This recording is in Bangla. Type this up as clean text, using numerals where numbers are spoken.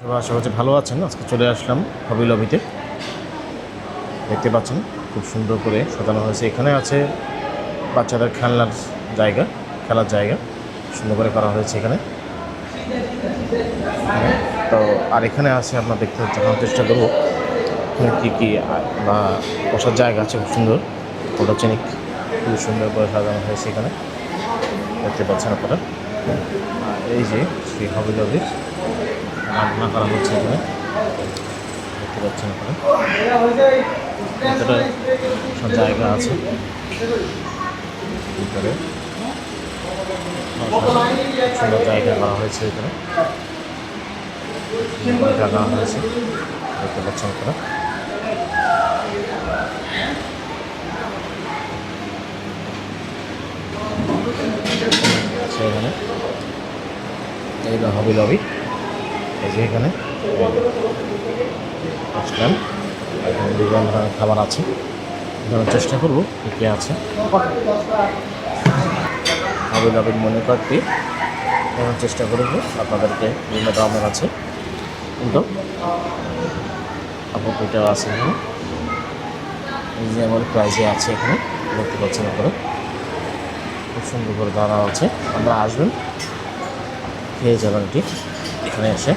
সবাই আশা করছি ভালো আছেন। আজকে চলে আসলাম হবি লবিতে। দেখতে পাচ্ছেন খুব সুন্দর করে সাজানো হয়েছে। এখানে আছে বাচ্চাদের খেলার জায়গা সুন্দর করে করা হয়েছে এখানে। তো আর এখানে আছে আপনার জানার চেষ্টা করবো এখানে কী বা বসার জায়গা আছে খুব সুন্দর। ফটোজেনিক খুব সুন্দর করে সাজানো হয়েছে এখানে, দেখতে পাচ্ছেন আপনারা। এই যে সেই হবি লবির রান্না করা হচ্ছে এখানে, দেখতে পাচ্ছেন আপনারা। ভেতরে সব জায়গা আছে, ভিতরে সুন্দর জায়গা করা হয়েছে এখানে, জায়গা হয়েছে দেখতে পাচ্ছেন আপনারা। আচ্ছা, এখানে এই হবি লবি, এই যে এখানে আসলাম। এখানে বিভিন্ন ধরনের খাবার আছে, দেওয়ার চেষ্টা করবো কী আছে। হবি লবির মনে করতে দেওয়ার চেষ্টা করবো আপনাদেরকে। বিভিন্ন ধরনের আছে কিন্তু আপেটাও আছে এখানে, রিজনেবল প্রাইসে আছে এখানে, দেখতে পাচ্ছেন আপনারা। খুব সুন্দর করে দাঁড়া আছে, আপনারা আসবেন, খেয়ে যাবেন এটি এখানে এসে।